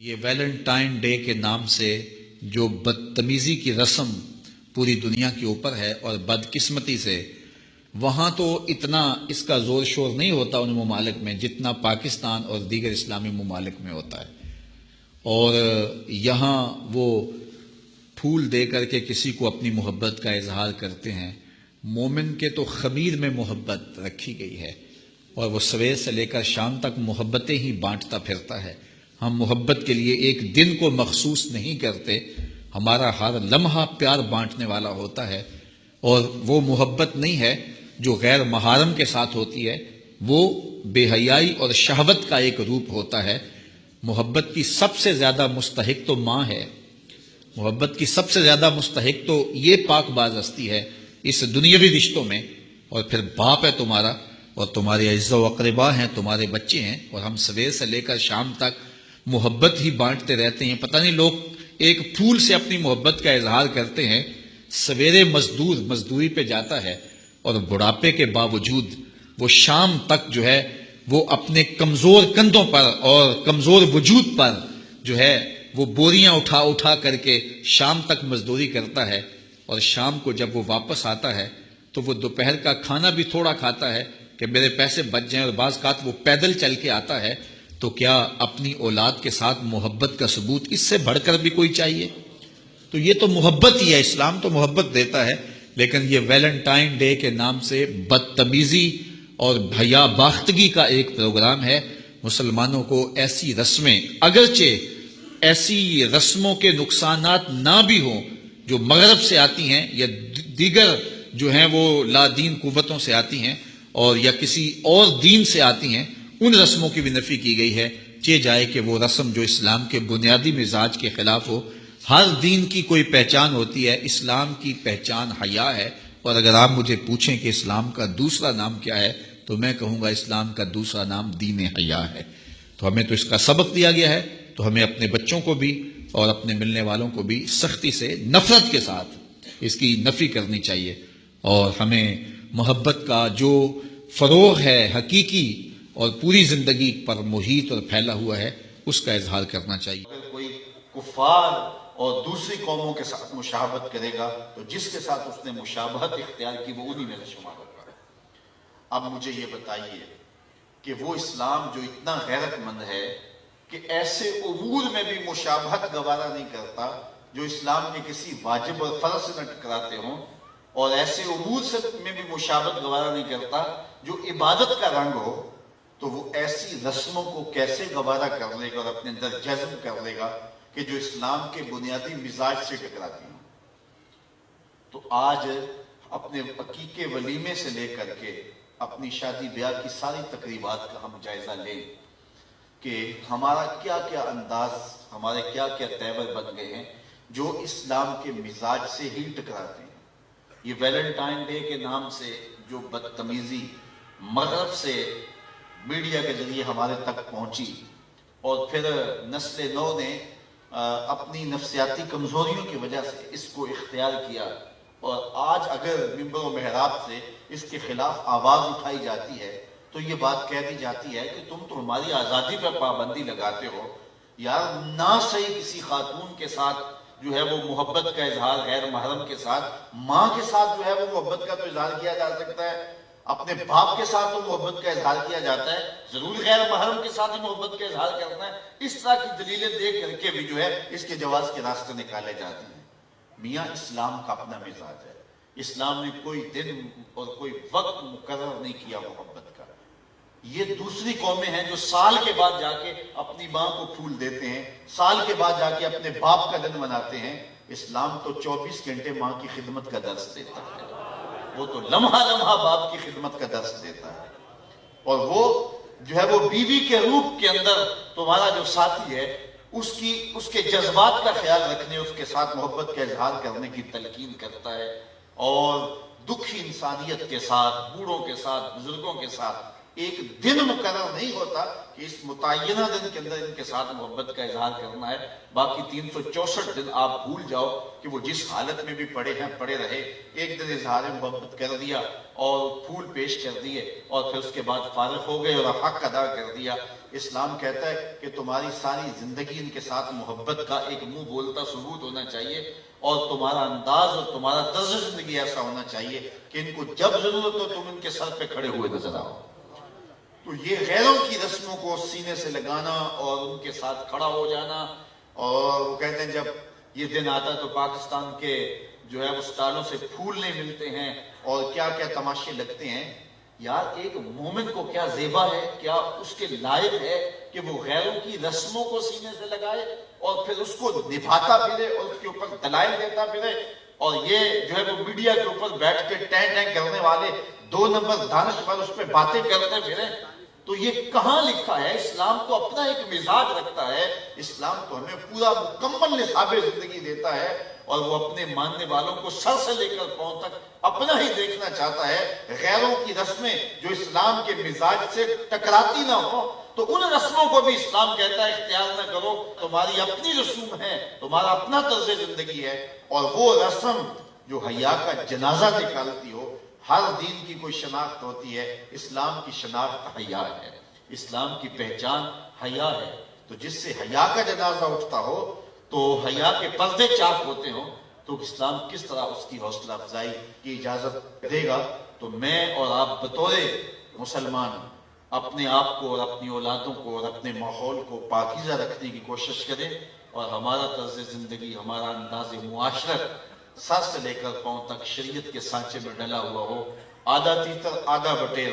یہ Valentine day کے نام سے جو بدتمیزی کی رسم پوری دنیا کے اوپر ہے اور بدقسمتی سے وہاں تو اتنا اس کا زور شور نہیں ہوتا ان ممالک میں جتنا پاکستان اور دیگر اسلامی ممالک میں ہوتا ہے، اور یہاں وہ پھول دے کر کے کسی کو اپنی محبت کا اظہار کرتے ہیں۔ مومن کے تو خمیر میں محبت رکھی گئی ہے اور وہ سویر سے لے کر شام تک محبتیں ہی بانٹتا پھرتا ہے۔ ہم محبت کے لیے ایک دن کو مخصوص نہیں کرتے، ہمارا ہر لمحہ پیار بانٹنے والا ہوتا ہے، اور وہ محبت نہیں ہے جو غیر محارم کے ساتھ ہوتی ہے، وہ بے حیائی اور شہوت کا ایک روپ ہوتا ہے۔ محبت کی سب سے زیادہ مستحق تو ماں ہے، محبت کی سب سے زیادہ مستحق تو یہ پاک باز ہستی ہے اس دنیاوی رشتوں میں، اور پھر باپ ہے تمہارا، اور تمہارے اعزاء و اقربا ہیں، تمہارے بچے ہیں، اور ہم سویر سے لے کر شام تک محبت ہی بانٹتے رہتے ہیں۔ پتہ نہیں لوگ ایک پھول سے اپنی محبت کا اظہار کرتے ہیں، سویرے مزدوری پہ جاتا ہے اور بڑھاپے کے باوجود وہ شام تک جو ہے وہ اپنے کمزور کندھوں پر اور کمزور وجود پر جو ہے وہ بوریاں اٹھا اٹھا کر کے شام تک مزدوری کرتا ہے، اور شام کو جب وہ واپس آتا ہے تو وہ دوپہر کا کھانا بھی تھوڑا کھاتا ہے کہ میرے پیسے بچ جائیں، اور بعض اوقات وہ پیدل چل کے آتا ہے۔ تو کیا اپنی اولاد کے ساتھ محبت کا ثبوت اس سے بڑھ کر بھی کوئی چاہیے؟ تو یہ تو محبت ہی ہے، اسلام تو محبت دیتا ہے، لیکن یہ ویلنٹائن ڈے کے نام سے بدتمیزی اور بھیا باختگی کا ایک پروگرام ہے۔ مسلمانوں کو ایسی رسمیں، اگرچہ ایسی رسموں کے نقصانات نہ بھی ہوں جو مغرب سے آتی ہیں یا دیگر جو ہیں وہ لا دین قوتوں سے آتی ہیں اور یا کسی اور دین سے آتی ہیں، ان رسموں کی بھی نفی کی گئی ہے، چہ جائے کہ وہ رسم جو اسلام کے بنیادی مزاج کے خلاف ہو۔ ہر دین کی کوئی پہچان ہوتی ہے، اسلام کی پہچان حیا ہے، اور اگر آپ مجھے پوچھیں کہ اسلام کا دوسرا نام کیا ہے تو میں کہوں گا اسلام کا دوسرا نام دین حیا ہے۔ تو ہمیں تو اس کا سبق دیا گیا ہے، تو ہمیں اپنے بچوں کو بھی اور اپنے ملنے والوں کو بھی سختی سے، نفرت کے ساتھ اس کی نفی کرنی چاہیے، اور ہمیں محبت کا جو فروغ ہے حقیقی اور پوری زندگی پر محیط اور پھیلا ہوا ہے اس کا اظہار کرنا چاہیے۔ اگر کوئی کفار اور دوسری قوموں کے ساتھ مشابہت کرے گا تو جس کے ساتھ اس نے مشابہت اختیار کی وہ انہی میں سے شمار ہوگا۔ اب مجھے یہ بتائیے کہ وہ اسلام جو اتنا غیرت مند ہے کہ ایسے امور میں بھی مشابہت گوارا نہیں کرتا جو اسلام کے کسی واجب اور فرض سے نہ ٹکراتے ہوں، اور ایسے امور میں بھی مشابہت گوارا نہیں کرتا جو عبادت کا رنگ ہو، تو وہ ایسی رسموں کو کیسے گوارا کر لے گا اور اپنے اندر جذب کر لے گا کہ جو اسلام کے بنیادی مزاج سے ٹکراتی ہیں۔ تو آج اپنے عقیقے ولیمے سے لے کر کے اپنی شادی بیاہ کی ساری تقریبات کا ہم جائزہ لیں کہ ہمارا کیا کیا انداز، ہمارے کیا کیا تیور بن گئے ہیں جو اسلام کے مزاج سے ہی ٹکراتے ہیں۔ یہ ویلنٹائن ڈے کے نام سے جو بدتمیزی مغرب سے میڈیا کے ذریعے ہمارے تک پہنچی، اور پھر نسل نو نے اپنی نفسیاتی کمزوریوں کی وجہ سے اس کو اختیار کیا، اور آج اگر منبر و محراب سے اس کے خلاف آواز اٹھائی جاتی ہے تو یہ بات کہہ دی جاتی ہے کہ تم تو ہماری آزادی پر پابندی لگاتے ہو۔ یار نہ صحیح کسی خاتون کے ساتھ جو ہے وہ محبت کا اظہار غیر محرم کے ساتھ، ماں کے ساتھ جو ہے وہ محبت کا تو اظہار کیا جا سکتا ہے، اپنے باپ کے ساتھ تو محبت کا اظہار کیا جاتا ہے، ضرور غیر محرم کے ساتھ ہی محبت کا اظہار کرنا ہے۔ اس طرح کی دلیلیں دے کر کے بھی جو ہے اس کے جواز کے راستے نکالے جاتے ہیں۔ میاں اسلام کا اپنا مزاج ہے، اسلام نے کوئی دن اور کوئی وقت مقرر نہیں کیا محبت کا۔ یہ دوسری قومیں ہیں جو سال کے بعد جا کے اپنی ماں کو پھول دیتے ہیں، سال کے بعد جا کے اپنے باپ کا دن مناتے ہیں۔ اسلام تو 24 گھنٹے ماں کی خدمت کا درس دیتا ہے، وہ تو لمحہ لمحہ باپ کی خدمت کا درس دیتا ہے، اور وہ جو ہے وہ بیوی کے روپ کے اندر تمہارا جو ساتھی ہے اس کے جذبات کا خیال رکھنے، اس کے ساتھ محبت کا اظہار کرنے کی تلقین کرتا ہے، اور دکھی انسانیت کے ساتھ، بوڑھوں کے ساتھ، بزرگوں کے ساتھ ایک دن مقرر نہیں ہوتا کہ اس متعینہ دن کے اندر ان کے ساتھ محبت کا اظہار کرنا ہے، باقی 364 دن آپ بھول جاؤ کہ وہ جس حالت میں بھی پڑے ہیں پڑے رہے، ایک دن اظہار محبت کر دیا اور پھول پیش کر دیے اور پھر اس کے بعد فارغ ہو گئے اور حق ادا کر دیا۔ اسلام کہتا ہے کہ تمہاری ساری زندگی ان کے ساتھ محبت کا ایک منہ بولتا ثبوت ہونا چاہیے، اور تمہارا انداز اور تمہارا طرز زندگی ایسا ہونا چاہیے کہ ان کو جب ضرورت ہو تم ان کے سر پہ کھڑے ہوئے نظر آؤ۔ تو یہ غیروں کی رسموں کو سینے سے لگانا اور ان کے ساتھ کھڑا ہو جانا، اور وہ کہتے ہیں جب یہ دن آتا تو پاکستان کے جو ہے وہ سٹالوں سے پھول نہیں ملتے ہیں اور کیا کیا تماشے لگتے ہیں۔ یار ایک مومن کو کیا زیبا ہے، کیا اس کے لائق ہے کہ وہ غیروں کی رسموں کو سینے سے لگائے اور پھر اس کو نبھاتا پھرے اور اس کے اوپر دلائل دیتا پھرے، اور یہ جو ہے وہ میڈیا کے اوپر بیٹھ کے ٹین ٹین کرنے والے 2 نمبر دانش پر اس پہ باتیں کرتے پھرے۔ تو یہ کہاں لکھا ہے؟ اسلام تو اپنا ایک مزاج رکھتا ہے، اسلام تو ہمیں پورا مکمل نصاب زندگی دیتا ہے، اور وہ اپنے ماننے والوں کو سر سے لے کر پاؤں تک اپنا ہی دیکھنا چاہتا ہے۔ غیروں کی رسمیں جو اسلام کے مزاج سے ٹکراتی نہ ہو تو ان رسموں کو بھی اسلام کہتا ہے اختیار نہ کرو، تمہاری اپنی رسوم ہے، تمہارا اپنا طرز زندگی ہے، اور وہ رسم جو حیا کا جنازہ نکالتی ہو۔ ہر دین کی کوئی شناخت ہوتی ہے، اسلام کی شناخت حیا ہے، اسلام کی پہچان حیا ہے۔ تو جس سے حیا کا جنازہ اٹھتا ہو تو حیا کے پردے چاک ہوتے ہوں، تو اسلام کس طرح اس کی حوصلہ افزائی کی اجازت دے گا؟ تو میں اور آپ بطور مسلمان اپنے آپ کو اور اپنی اولادوں کو اور اپنے ماحول کو پاکیزہ رکھنے کی کوشش کریں، اور ہمارا طرز زندگی، ہمارا انداز معاشرت سر سے لے کر پاؤں تک شریعت کے سانچے میں ڈلا ہوا ہو۔ آدھا تیتر آدھا بٹیر